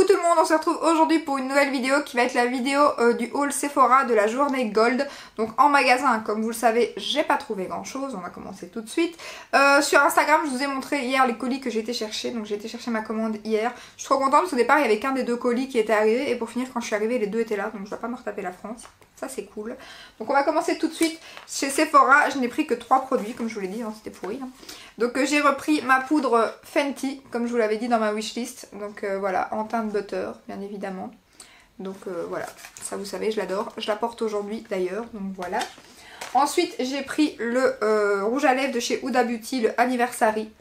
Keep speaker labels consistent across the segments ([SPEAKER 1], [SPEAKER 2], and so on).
[SPEAKER 1] tout le monde, on se retrouve aujourd'hui pour une nouvelle vidéo qui va être la vidéo du haul Sephora de la journée Gold. Donc en magasin, comme vous le savez, j'ai pas trouvé grand chose, on va commencer tout de suite. Sur Instagram, je vous ai montré hier les colis que j'ai été chercher, donc j'ai été chercher ma commande hier. Je suis trop contente parce qu'au départ il y avait qu'un des deux colis qui était arrivé et pour finir quand je suis arrivée les deux étaient là, donc je vais pas me retaper la France. Ça c'est cool. Donc on va commencer tout de suite chez Sephora. Je n'ai pris que 3 produits comme je vous l'ai dit, hein, c'était pourri. Hein. Donc j'ai repris ma poudre Fenty comme je vous l'avais dit dans ma wishlist. Donc voilà, en teinte butter bien évidemment. Donc voilà, ça vous savez je l'adore. Je la porte aujourd'hui d'ailleurs, donc voilà. Ensuite j'ai pris le rouge à lèvres de chez Huda Beauty, le Anniversary.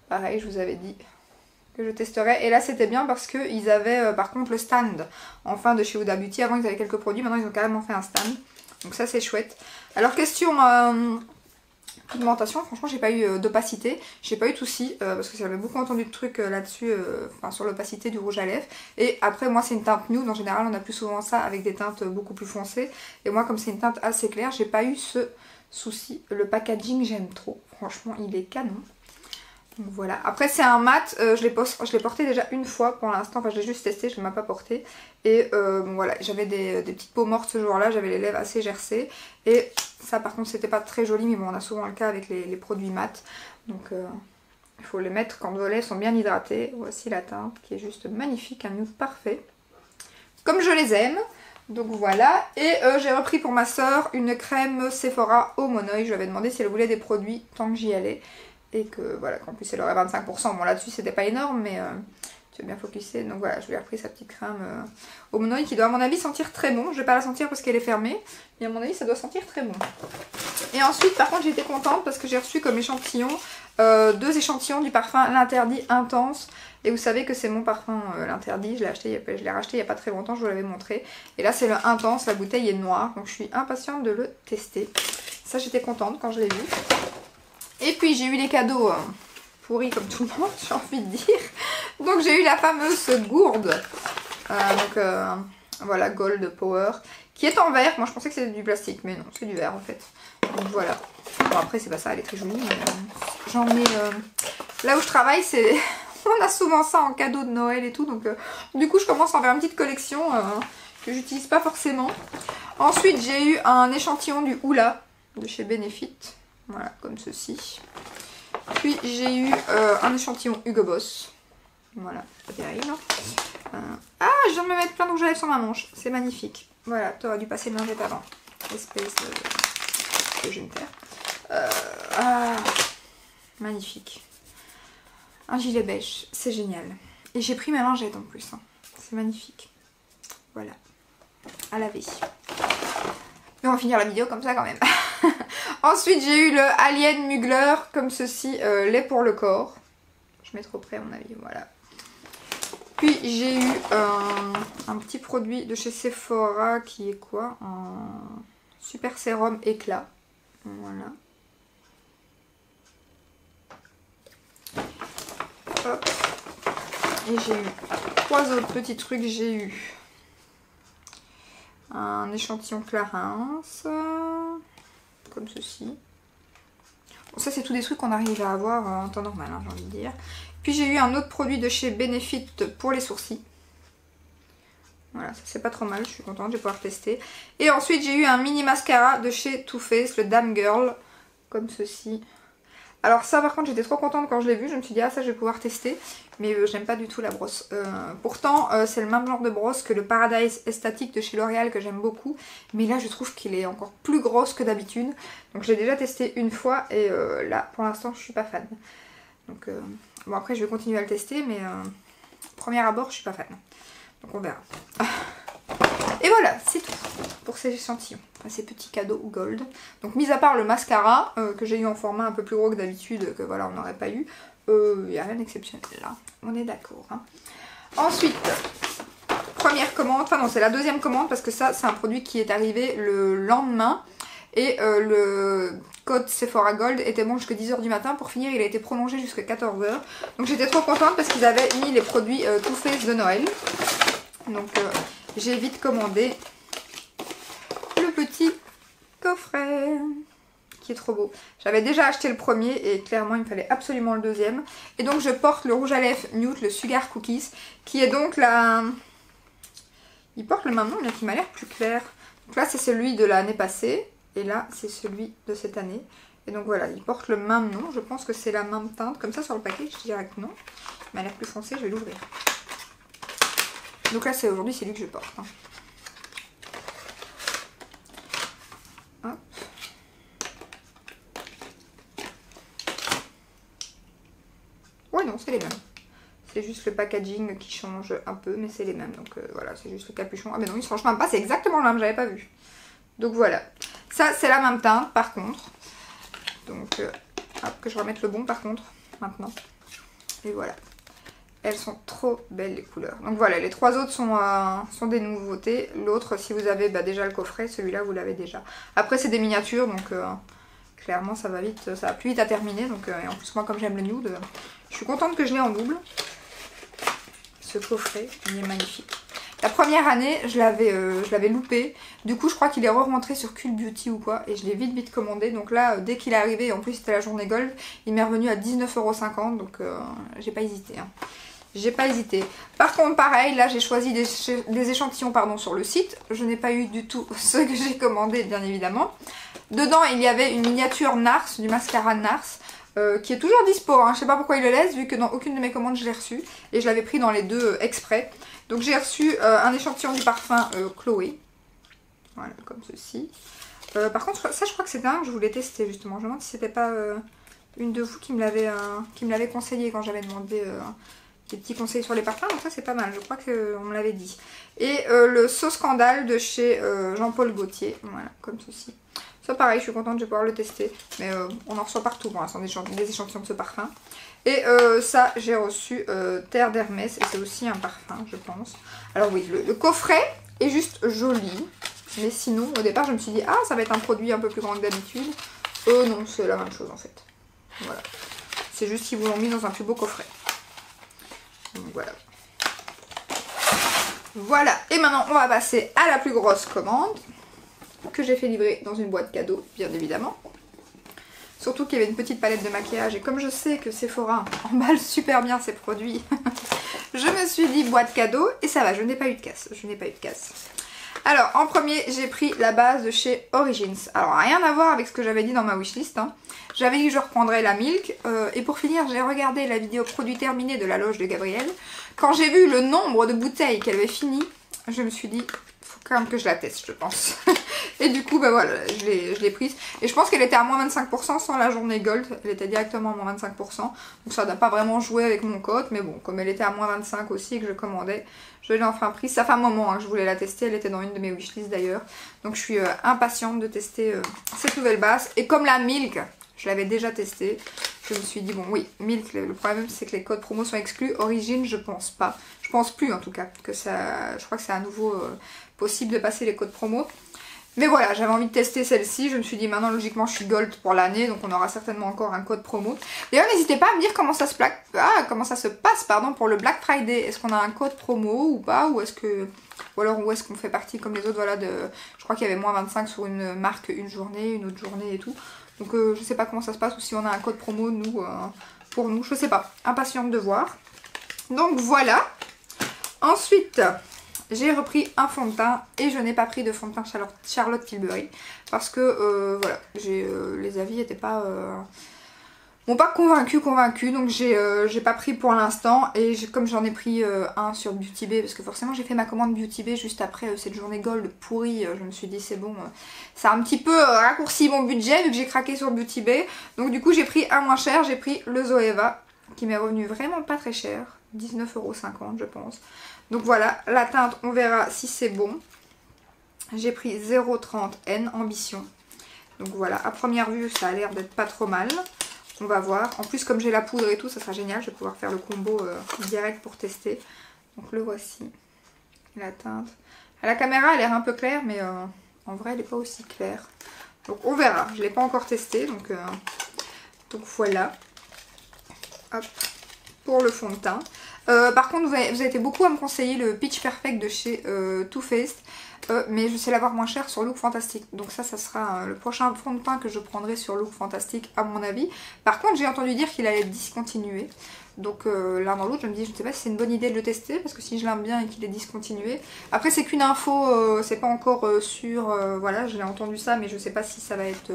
[SPEAKER 1] Pareil, je vous avais dit que je testerai. Et là c'était bien parce qu'ils avaient par contre le stand enfin de chez Huda Beauty. Avant ils avaient quelques produits, maintenant ils ont carrément fait un stand. Donc ça c'est chouette. Alors question pigmentation, franchement j'ai pas eu d'opacité, j'ai pas eu de soucis parce que j'avais beaucoup entendu de trucs là-dessus, sur l'opacité du rouge à lèvres. Et après moi c'est une teinte nude, en général on a plus souvent ça avec des teintes beaucoup plus foncées. Et moi comme c'est une teinte assez claire, j'ai pas eu ce souci. Le packaging j'aime trop, franchement il est canon. Donc voilà, après c'est un mat, je l'ai porté déjà une fois pour l'instant, enfin je l'ai juste testé, je ne l'ai pas porté. Et bon voilà, j'avais des petites peaux mortes ce jour-là, j'avais les lèvres assez gercées. Et ça par contre c'était pas très joli, mais bon on a souvent le cas avec les produits mat. Donc il faut les mettre quand vos lèvres sont bien hydratées. Voici la teinte qui est juste magnifique, un nude parfait. Comme je les aime. Donc voilà, et j'ai repris pour ma soeur une crème Sephora au Monoï. Je lui avais demandé si elle voulait des produits tant que j'y allais. Et que voilà, qu'en plus elle aurait 25%. Bon là-dessus c'était pas énorme mais tu veux bien focuser. Donc voilà, je lui ai repris sa petite crème au Monoï qui doit à mon avis sentir très bon. Je vais pas la sentir parce qu'elle est fermée. Mais à mon avis ça doit sentir très bon. Et ensuite par contre j'ai été contente parce que j'ai reçu comme échantillon 2 échantillons du parfum L'Interdit Intense. Et vous savez que c'est mon parfum L'Interdit. Je l'ai racheté il y a pas très longtemps, je vous l'avais montré. Et là c'est le Intense, la bouteille est noire. Donc je suis impatiente de le tester. Ça j'étais contente quand je l'ai vu. Et puis j'ai eu les cadeaux pourris comme tout le monde, j'ai envie de dire. Donc j'ai eu la fameuse gourde. Voilà, Gold Power. Qui est en verre. Moi je pensais que c'était du plastique, mais non, c'est du verre en fait. Donc voilà. Bon après c'est pas ça, elle est très jolie. Mais j'en ai... Là où je travaille, c'est... On a souvent ça en cadeau de Noël et tout. Donc du coup je commence à en faire une petite collection que j'utilise pas forcément. Ensuite j'ai eu un échantillon du Hoola de chez Benefit. Voilà, comme ceci. Puis j'ai eu un échantillon Hugo Boss. Voilà, pas terrible. Ah, je viens de me mettre plein de rouge à lèvres sur ma manche. C'est magnifique. Voilà, t'aurais dû passer le lingette avant. Espèce de jeune terre. Magnifique. Un gilet beige, c'est génial. Et j'ai pris ma lingette en plus. Hein. C'est magnifique. Voilà. À laver. Mais on va finir la vidéo comme ça quand même. Ensuite j'ai eu le Alien Mugler comme ceci, lait pour le corps. Je mets trop près à mon avis, voilà. Puis j'ai eu un petit produit de chez Sephora qui est quoi? Un super sérum éclat. Voilà. Hop. Et j'ai eu 3 autres petits trucs. J'ai eu un échantillon Clarins, comme ceci. Bon, ça c'est tous des trucs qu'on arrive à avoir en temps normal, hein, j'ai envie de dire. Puis j'ai eu un autre produit de chez Benefit pour les sourcils. Voilà, ça c'est pas trop mal, je suis contente, je vais pouvoir tester. Et ensuite j'ai eu un mini mascara de chez Too Faced, le Dame Girl, comme ceci. Alors ça par contre j'étais trop contente quand je l'ai vu, je me suis dit ah ça je vais pouvoir tester. Mais j'aime pas du tout la brosse. Pourtant c'est le même genre de brosse que le Paradise Estatique de chez L'Oréal que j'aime beaucoup. Mais là je trouve qu'il est encore plus grosse que d'habitude. Donc je l'ai déjà testé une fois et là pour l'instant je suis pas fan. Donc bon après je vais continuer à le tester mais premier abord je suis pas fan. Donc on verra. Et voilà, c'est tout pour ces échantillons, enfin, ces petits cadeaux Gold. Donc mis à part le mascara que j'ai eu en format un peu plus gros que d'habitude, que voilà on n'aurait pas eu, il n'y a rien d'exceptionnel là, on est d'accord. Hein. Ensuite, première commande, enfin non c'est la deuxième commande parce que ça c'est un produit qui est arrivé le lendemain. Et le code Sephora Gold était bon jusqu'à 10h du matin. Pour finir il a été prolongé jusqu'à 14h. Donc j'étais trop contente parce qu'ils avaient mis les produits Too Faced de Noël. Donc j'ai vite commandé le petit coffret qui est trop beau. J'avais déjà acheté le premier et clairement il me fallait absolument le deuxième. Et donc je porte le rouge à lèvres Nude, le Sugar Cookies, qui est donc la... Il porte le même nom mais qui m'a l'air plus clair. Donc là c'est celui de l'année passée et là c'est celui de cette année. Et donc voilà, il porte le même nom, je pense que c'est la même teinte. Comme ça sur le paquet, je dirais que non. Il m'a l'air plus foncé, je vais l'ouvrir. Donc là c'est aujourd'hui, c'est lui que je porte. Hein. Hop. Ouais non, c'est les mêmes. C'est juste le packaging qui change un peu, mais c'est les mêmes. Donc voilà, c'est juste le capuchon. Ah mais non, il se change même pas, c'est exactement le même, j'avais pas vu. Donc voilà. Ça, c'est la même teinte par contre. Donc, hop, que je remette le bon par contre, maintenant. Et voilà. Elles sont trop belles les couleurs. Donc voilà, les trois autres sont des nouveautés. L'autre, si vous avez déjà le coffret, celui-là vous l'avez déjà. Après c'est des miniatures, donc clairement ça va vite, ça va plus vite à terminer. Donc, et en plus moi comme j'aime le nude, je suis contente que je l'ai en double. Ce coffret, il est magnifique. La première année, je l'avais loupé. Du coup, je crois qu'il est re-rentré sur Cult Beauty ou quoi. Et je l'ai vite commandé. Donc là, dès qu'il est arrivé, et en plus c'était la journée gold, il m'est revenu à 19,50 €. Donc j'ai pas hésité. Hein. J'ai pas hésité. Par contre, pareil, là j'ai choisi des échantillons sur le site. Je n'ai pas eu du tout ceux que j'ai commandés, bien évidemment. Dedans, il y avait une miniature Nars, du mascara Nars. Qui est toujours dispo, hein. Je sais pas pourquoi il le laisse vu que dans aucune de mes commandes je l'ai reçu et je l'avais pris dans les deux exprès. Donc j'ai reçu un échantillon du parfum Chloé, voilà comme ceci. Par contre ça je crois que c'était un que je voulais tester justement, je me demande si c'était pas une de vous qui me l'avait conseillé quand j'avais demandé des petits conseils sur les parfums, donc ça c'est pas mal, je crois qu'on me l'avait dit. Et le So Scandale de chez Jean-Paul Gaultier, voilà comme ceci. Ça pareil, je suis contente, je vais pouvoir le tester. Mais on en reçoit partout pour l'instant, des échantillons de ce parfum. Et ça, j'ai reçu Terre d'Hermès. Et c'est aussi un parfum, je pense. Alors oui, le coffret est juste joli. Mais sinon, au départ, je me suis dit, ah, ça va être un produit un peu plus grand que d'habitude. Non, c'est la même chose en fait. Voilà. C'est juste qu'ils vous l'ont mis dans un plus beau coffret. Donc voilà. Voilà. Et maintenant, on va passer à la plus grosse commande. Que j'ai fait livrer dans une boîte cadeau, bien évidemment. Surtout qu'il y avait une petite palette de maquillage. Et comme je sais que Sephora emballe super bien ses produits, je me suis dit boîte cadeau. Et ça va, je n'ai pas eu de casse. Je n'ai pas eu de casse. Alors, en premier, j'ai pris la base de chez Origins. Alors, rien à voir avec ce que j'avais dit dans ma wishlist. Hein. J'avais dit que je reprendrais la Milk. Et pour finir, j'ai regardé la vidéo produit terminé de la loge de Gabrielle. Quand j'ai vu le nombre de bouteilles qu'elle avait fini, je me suis dit... quand même que je la teste, je pense. Et du coup, voilà, je l'ai prise. Et je pense qu'elle était à moins 25% sans la journée gold. Elle était directement à moins 25%. Donc ça n'a pas vraiment joué avec mon code. Mais bon, comme elle était à moins 25 aussi et que je commandais, je l'ai enfin prise. Ça fait un moment hein, que je voulais la tester. Elle était dans une de mes wishlists d'ailleurs. Donc je suis impatiente de tester cette nouvelle base. Et comme la Milk, je l'avais déjà testée. Je me suis dit, bon oui, Milk, le problème c'est que les codes promo sont exclus. Origine, je pense pas. Je pense plus en tout cas. Que ça, je crois que c'est à nouveau possible de passer les codes promo. Mais voilà, j'avais envie de tester celle-ci. Je me suis dit, maintenant logiquement je suis gold pour l'année. Donc on aura certainement encore un code promo. D'ailleurs, n'hésitez pas à me dire comment ça se passe pour le Black Friday. Est-ce qu'on a un code promo ou pas? Ou est-ce que... Ou alors où est-ce qu'on fait partie comme les autres, voilà, je crois qu'il y avait moins 25 sur une marque une journée, une autre journée et tout. Donc je sais pas comment ça se passe ou si on a un code promo nous pour nous, je sais pas. Impatiente de voir. Donc voilà. Ensuite, j'ai repris un fond de teint et je n'ai pas pris de fond de teint Charlotte Tilbury parce que voilà, les avis n'étaient pas... m'ont pas convaincu, donc j'ai pas pris pour l'instant. Et comme j'en ai pris un sur Beauty Bay, parce que forcément j'ai fait ma commande Beauty Bay juste après cette journée gold pourrie, je me suis dit c'est bon, ça a un petit peu raccourci mon budget vu que j'ai craqué sur Beauty Bay. Donc du coup j'ai pris un moins cher, j'ai pris le Zoeva qui m'est revenu vraiment pas très cher, 19,50 € je pense. Donc voilà, la teinte on verra si c'est bon. J'ai pris 030 N Ambition. Donc voilà, à première vue ça a l'air d'être pas trop mal. On va voir. En plus, comme j'ai la poudre et tout, ça sera génial. Je vais pouvoir faire le combo direct pour tester. Donc le voici. La teinte. À la caméra, elle a l'air un peu claire, mais en vrai, elle n'est pas aussi claire. Donc on verra. Je ne l'ai pas encore testé. Donc voilà. Hop. Pour le fond de teint. Par contre, vous avez été beaucoup à me conseiller le Pitch Perfect de chez Too Faced. mais je sais l'avoir moins cher sur Look Fantastic. Donc ça sera le prochain fond de teint que je prendrai sur Look Fantastic à mon avis. Par contre j'ai entendu dire qu'il allait être discontinué. Donc l'un dans l'autre je me dis je ne sais pas si c'est une bonne idée de le tester parce que si je l'aime bien et qu'il est discontinué. Après c'est qu'une info, c'est pas encore sûr, voilà j'ai entendu ça mais je sais pas si ça va être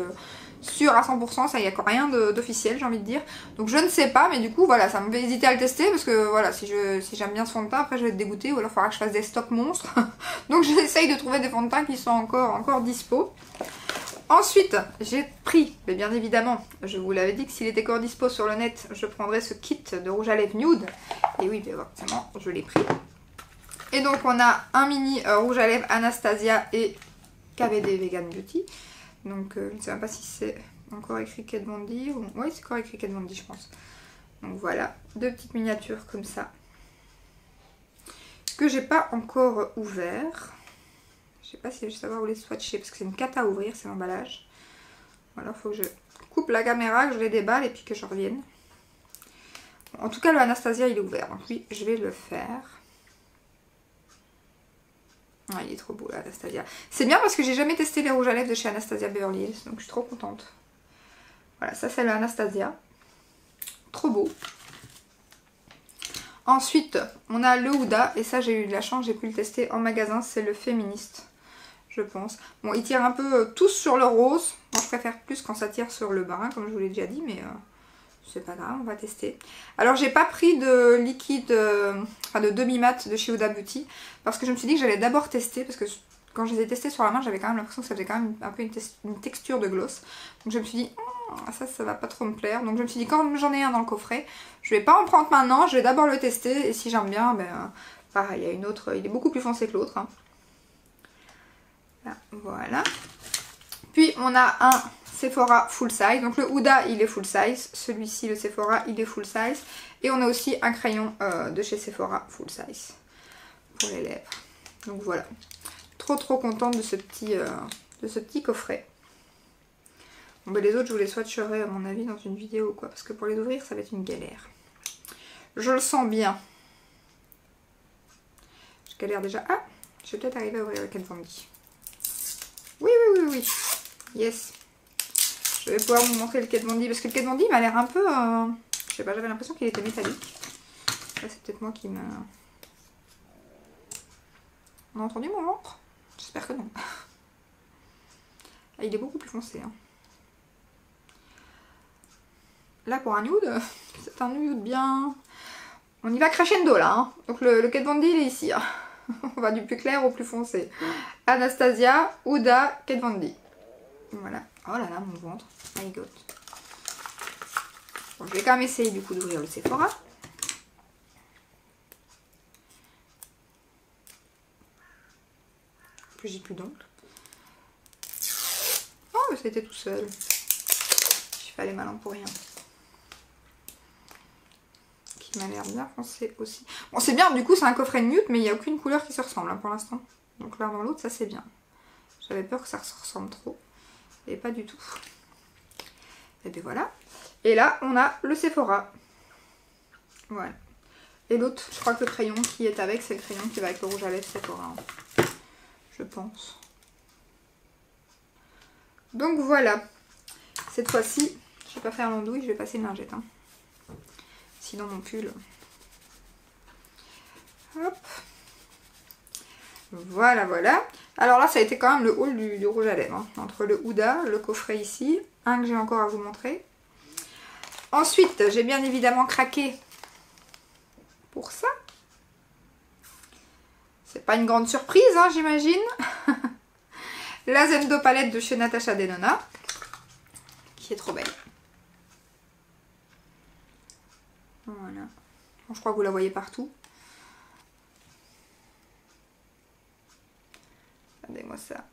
[SPEAKER 1] sûr à 100%, ça y a rien d'officiel j'ai envie de dire. Donc je ne sais pas mais du coup voilà ça me fait hésiter à le tester parce que voilà si j'aime bien ce fond de teint après je vais être dégoûtée ou alors il faudra que je fasse des stocks monstres. Donc j'essaye de trouver des fonds de teint qui sont encore dispo. Ensuite, j'ai pris, mais bien évidemment, je vous l'avais dit que s'il était encore dispo sur le net, je prendrais ce kit de rouge à lèvres nude. Et oui, forcément, je l'ai pris. Et donc, on a un mini rouge à lèvres Anastasia et KVD Vegan Beauty. Donc, je ne sais même pas si c'est encore écrit Kat Von D. Ou... Oui, c'est encore écrit Kat Von D, je pense. Donc voilà, deux petites miniatures comme ça. Que j'ai pas encore ouvert. Je sais pas si je vais savoir où les swatcher parce que c'est une cata à ouvrir, c'est l'emballage. Voilà, il faut que je coupe la caméra, que je les déballe et puis que je revienne. Bon, en tout cas, le Anastasia il est ouvert, donc oui, je vais le faire. Ah, il est trop beau l'Anastasia. C'est bien parce que j'ai jamais testé les rouges à lèvres de chez Anastasia Beverly Hills, donc je suis trop contente. Voilà, ça c'est le Anastasia. Trop beau. Ensuite, on a le Huda, et ça j'ai eu de la chance, j'ai pu le tester en magasin, c'est le féministe. Je pense. Bon, ils tirent un peu tous sur le rose. Moi, je préfère plus quand ça tire sur le brun, comme je vous l'ai déjà dit, mais c'est pas grave, on va tester. Alors, j'ai pas pris de liquide, enfin de demi-mat de chez Huda Beauty, parce que je me suis dit que j'allais d'abord tester, parce que quand je les ai testés sur la main, j'avais quand même l'impression que ça faisait quand même un peu une texture de gloss. Donc, je me suis dit, ça va pas trop me plaire. Donc, je me suis dit, quand j'en ai un dans le coffret, je vais pas en prendre maintenant, je vais d'abord le tester, et si j'aime bien, ben, pareil, il y a une autre, il est beaucoup plus foncé que l'autre, hein. Voilà. Puis on a un Sephora full size. Donc le Huda il est full size. Celui-ci le Sephora il est full size. Et on a aussi un crayon de chez Sephora full size pour les lèvres. Donc voilà. Trop contente de ce petit coffret. Bon, ben les autres je vous les swatcherai à mon avis dans une vidéo quoi. Parce que pour les ouvrir ça va être une galère. Je le sens bien. Je galère déjà. Ah, je vais peut-être arriver à ouvrir le Kat Von D. Oui. Yes. Je vais pouvoir vous montrer le Kat Von D parce que le Kat Von D m'a l'air un peu... je sais pas, j'avais l'impression qu'il était métallique. Là, c'est peut-être moi qui me... On a entendu mon ventre? J'espère que non. Ah, il est beaucoup plus foncé. Hein. Là, pour un nude, c'est un nude bien... On y va crescendo là. Hein. Donc le Kat Von D, il est ici. Hein. On va du plus clair au plus foncé. Anastasia, Huda, Kat Von D. Voilà. Oh là là, mon ventre. My God. Bon, je vais quand même essayer du coup d'ouvrir le Sephora. En plus, j'ai plus d'ongles. Oh, mais c'était tout seul. Je suis pas allée malin pour rien. Qui m'a l'air bien foncé aussi. Bon, c'est bien, du coup, c'est un coffret nude, mais il n'y a aucune couleur qui se ressemble hein, pour l'instant. Donc l'un dans l'autre, ça c'est bien. J'avais peur que ça se ressemble trop. Et pas du tout. Et bien voilà. Et là, on a le Sephora. Voilà. Et l'autre, je crois que le crayon qui est avec, c'est le crayon qui va avec le rouge à lèvres Sephora. Hein. Je pense. Donc voilà. Cette fois-ci, je vais pas faire l'andouille, je vais passer une lingette. Hein. Sinon mon pull. Hop. Voilà. Alors là, ça a été quand même le haul du rouge à lèvres. Hein. Entre le Huda, le coffret ici, un que j'ai encore à vous montrer. Ensuite, j'ai bien évidemment craqué pour ça. C'est pas une grande surprise, hein, j'imagine. La Zendo palette de chez Natasha Denona, qui est trop belle. Voilà. Bon, je crois que vous la voyez partout. Regardez-moi ça.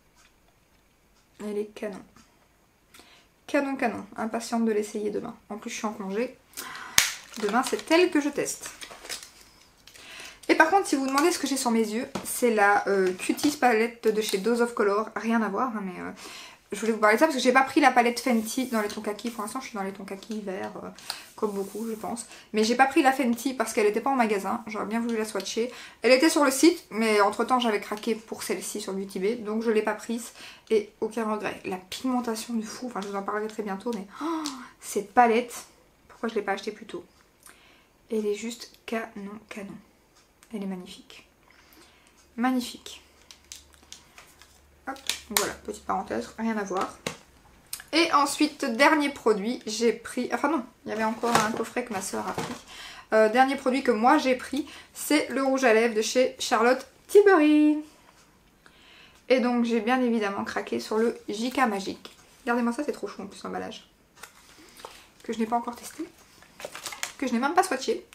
[SPEAKER 1] Elle est canon. Canon. Impatiente de l'essayer demain. En plus, je suis en congé. Demain, c'est elle que je teste. Et par contre, si vous vous demandez ce que j'ai sur mes yeux, c'est la Cuties palette de chez Dose of Color. Rien à voir, hein, mais je voulais vous parler de ça parce que j'ai pas pris la palette Fenty dans les tons kaki. Pour l'instant, je suis dans les tons kaki vert comme beaucoup je pense. Mais j'ai pas pris la Fenty parce qu'elle n'était pas en magasin, j'aurais bien voulu la swatcher. Elle était sur le site, mais entre temps j'avais craqué pour celle-ci sur Beauty Bay, donc je l'ai pas prise et aucun regret. La pigmentation du fou, enfin je vous en parlerai très bientôt, mais oh, cette palette, pourquoi je l'ai pas achetée plus tôt? Elle est juste canon, canon. Elle est magnifique. Magnifique. Hop, voilà, petite parenthèse, rien à voir. Et ensuite, dernier produit, j'ai pris... Enfin non, il y avait encore un coffret que ma soeur a pris. Dernier produit que moi j'ai pris, c'est le rouge à lèvres de chez Charlotte Tilbury. Et donc j'ai bien évidemment craqué sur le JK Magic. Regardez-moi ça, c'est trop chou en plus l'emballage. Que je n'ai pas encore testé. Que je n'ai même pas swatché.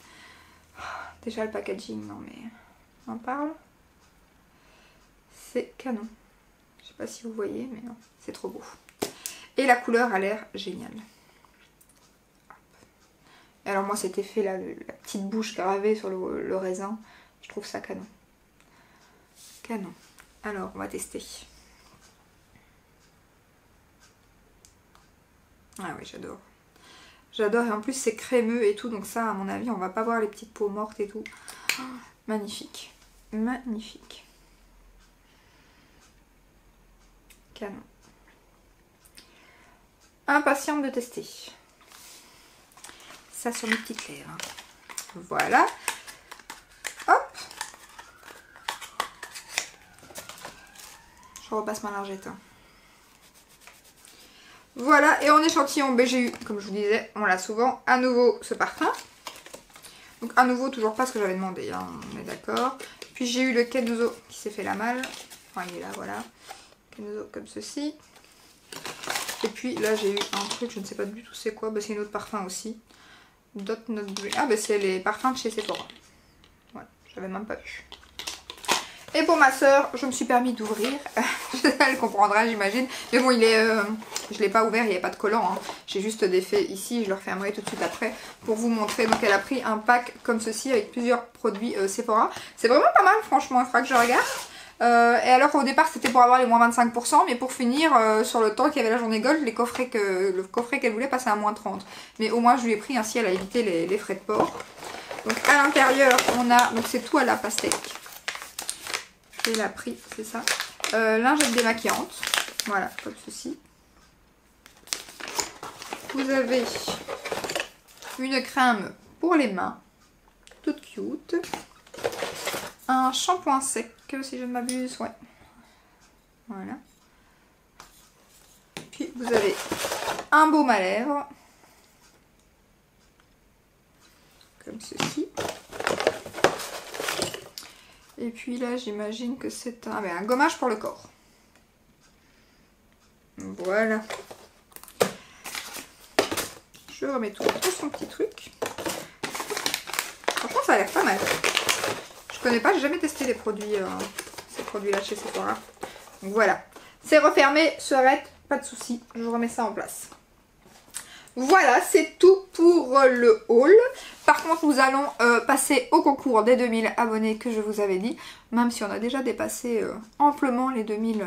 [SPEAKER 1] Déjà le packaging, non mais... On en parle. C'est canon. Je sais pas si vous voyez, mais non, c'est trop beau. Et la couleur a l'air géniale. Et alors moi cet effet là, la petite bouche gravée sur le raisin, je trouve ça canon. Canon. Alors on va tester. Ah oui, j'adore. J'adore et en plus c'est crémeux et tout, donc ça à mon avis on va pas voir les petites peaux mortes et tout. Oh, magnifique. Magnifique. Canon. Impatiente de tester. Ça sur mes petites lèvres. Voilà. Hop. Je repasse ma lingette. Voilà, et en échantillon, ben, j'ai eu, comme je vous disais, on l'a souvent, à nouveau ce parfum. Donc à nouveau, toujours pas ce que j'avais demandé, hein, on est d'accord. Puis j'ai eu le Kenzo qui s'est fait la malle. Enfin, il est là, voilà. Kenzo comme ceci. Et puis là j'ai eu un truc, je ne sais pas du tout c'est quoi, bah, c'est une autre parfum aussi. Dot Not Dream. Ah bah c'est les parfums de chez Sephora. Voilà, j'avais même pas vu. Et pour ma soeur, je me suis permis d'ouvrir. Elle comprendra j'imagine. Mais bon il est... je l'ai pas ouvert, il n'y avait pas de collant. Hein. J'ai juste des faits ici, je le refermerai tout de suite après pour vous montrer. Donc elle a pris un pack comme ceci avec plusieurs produits Sephora. C'est vraiment pas mal franchement, il faudra que je regarde. Et alors au départ c'était pour avoir les moins 25%, mais pour finir sur le temps qu'il y avait la journée gold, le coffret qu'elle voulait passer à moins 30%. Mais au moins je lui ai pris, ainsi elle a évité les frais de port. Donc à l'intérieur on a, donc c'est tout à la pastèque. Je l'ai pris, c'est ça. Lingette démaquillante, voilà comme ceci. Vous avez une crème pour les mains, toute cute. Un shampoing sec, si je ne m'abuse, ouais. Voilà. Puis vous avez un baume à lèvres. Comme ceci. Et puis là, j'imagine que c'est un gommage pour le corps. Voilà. Je remets tout dans son petit truc. Franchement, ça a l'air pas mal. Je connais pas, j'ai jamais testé les produits, ces produits-là chez Sephora. Donc voilà. C'est refermé, serrette, pas de souci. Je vous remets ça en place. Voilà, c'est tout pour le haul. Par contre, nous allons passer au concours des 2000 abonnés que je vous avais dit. Même si on a déjà dépassé amplement les 2000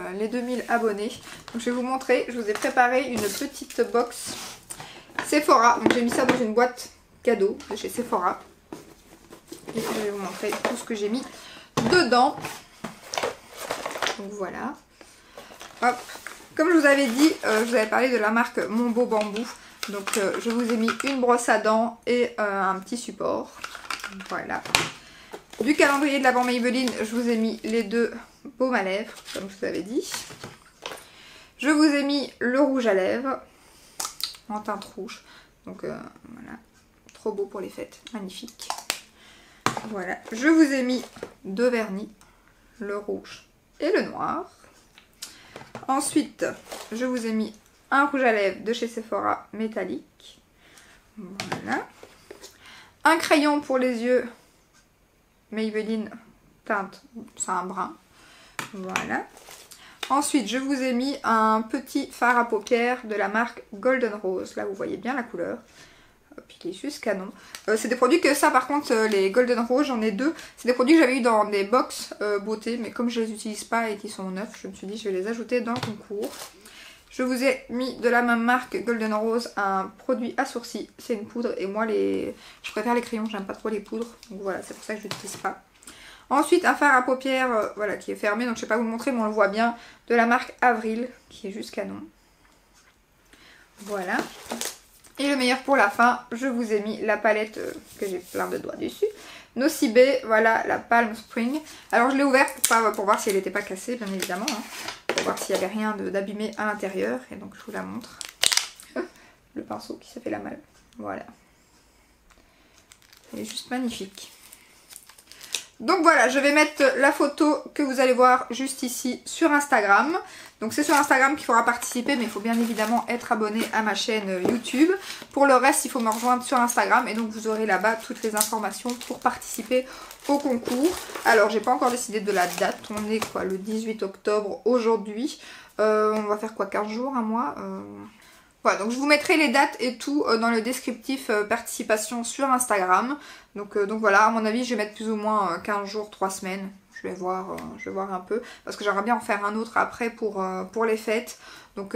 [SPEAKER 1] abonnés. Donc je vais vous montrer, je vous ai préparé une petite box Sephora. Donc j'ai mis ça dans une boîte cadeau de chez Sephora. Et je vais vous montrer tout ce que j'ai mis dedans. Donc voilà. Hop. Comme je vous avais dit, je vous avais parlé de la marque Mon Beau Bambou. Donc je vous ai mis une brosse à dents et un petit support. Voilà. Du calendrier de l'Avent Maybelline, je vous ai mis les deux baumes à lèvres, comme je vous avais dit. Je vous ai mis le rouge à lèvres en teinte rouge. Donc voilà. Trop beau pour les fêtes. Magnifique. Voilà. Je vous ai mis deux vernis. Le rouge et le noir. Ensuite, je vous ai mis un rouge à lèvres de chez Sephora métallique. Voilà. Un crayon pour les yeux Maybelline teinte, c'est un brun. Voilà. Ensuite, je vous ai mis un petit fard à paupières de la marque Golden Rose. Là, vous voyez bien la couleur. Hop, il est juste canon. C'est des produits que ça, par contre, les Golden Rose, j'en ai deux. C'est des produits que j'avais eu dans des box beauté, mais comme je les utilise pas et qu'ils sont neufs, je me suis dit je vais les ajouter dans le concours. Je vous ai mis de la même marque Golden Rose un produit à sourcils. C'est une poudre et moi je préfère les crayons, j'aime pas trop les poudres. Donc voilà, c'est pour ça que je l'utilise pas. Ensuite un fard à paupières voilà, qui est fermé, donc je ne sais pas vous montrer mais on le voit bien. De la marque Avril qui est juste canon. Voilà. Et le meilleur pour la fin, je vous ai mis la palette que j'ai plein de doigts dessus. Nocibé, voilà la Palm Spring. Alors je l'ai ouverte pour voir si elle n'était pas cassée, bien évidemment. Hein, pour voir s'il n'y avait rien d'abîmé à l'intérieur. Et donc je vous la montre. Le pinceau qui s'est fait la malle. Voilà. Elle est juste magnifique. Donc voilà, je vais mettre la photo que vous allez voir juste ici sur Instagram. Donc c'est sur Instagram qu'il faudra participer, mais il faut bien évidemment être abonné à ma chaîne YouTube. Pour le reste, il faut me rejoindre sur Instagram et donc vous aurez là-bas toutes les informations pour participer au concours. Alors j'ai pas encore décidé de la date, on est quoi le 18 octobre aujourd'hui. On va faire quoi, 15 jours, un mois Voilà, donc je vous mettrai les dates et tout dans le descriptif participation sur Instagram. Donc voilà, à mon avis, je vais mettre plus ou moins 15 jours, 3 semaines. Je vais voir un peu. Parce que j'aimerais bien en faire un autre après pour les fêtes. Donc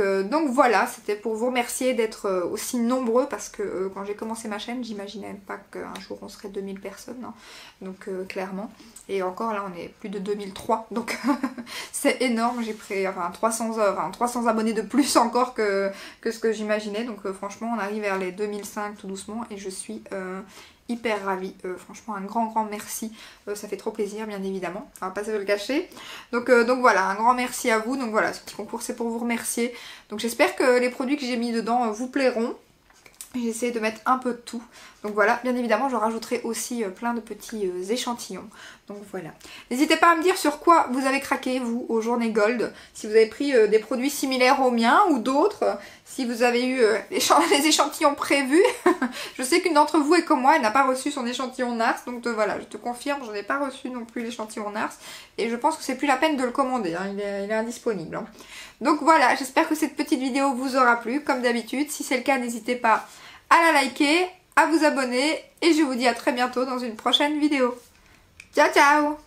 [SPEAKER 1] voilà, c'était pour vous remercier d'être aussi nombreux. Parce que quand j'ai commencé ma chaîne, j'imaginais pas qu'un jour on serait 2000 personnes. Hein. Donc clairement. Et encore là, on est plus de 2003. Donc c'est énorme. J'ai pris 300 abonnés de plus encore que ce que j'imaginais. Donc franchement, on arrive vers les 2005 tout doucement. Et je suis hyper ravie, franchement un grand merci, ça fait trop plaisir bien évidemment, on va pas se le cacher. Donc voilà, un grand merci à vous. Donc voilà, ce petit concours c'est pour vous remercier. Donc j'espère que les produits que j'ai mis dedans vous plairont. J'ai essayé de mettre un peu de tout. Donc voilà, bien évidemment je rajouterai aussi plein de petits échantillons. Donc voilà. N'hésitez pas à me dire sur quoi vous avez craqué vous aux journées Gold. Si vous avez pris des produits similaires aux miens ou d'autres. Si vous avez eu les échantillons prévus. Je sais qu'une d'entre vous est comme moi, elle n'a pas reçu son échantillon NARS. Donc voilà, je te confirme, je n'ai pas reçu non plus l'échantillon NARS. Et je pense que c'est plus la peine de le commander, hein, il est indisponible. Hein. Donc voilà, j'espère que cette petite vidéo vous aura plu, comme d'habitude. Si c'est le cas, n'hésitez pas à la liker, à vous abonner. Et je vous dis à très bientôt dans une prochaine vidéo. Ciao ciao!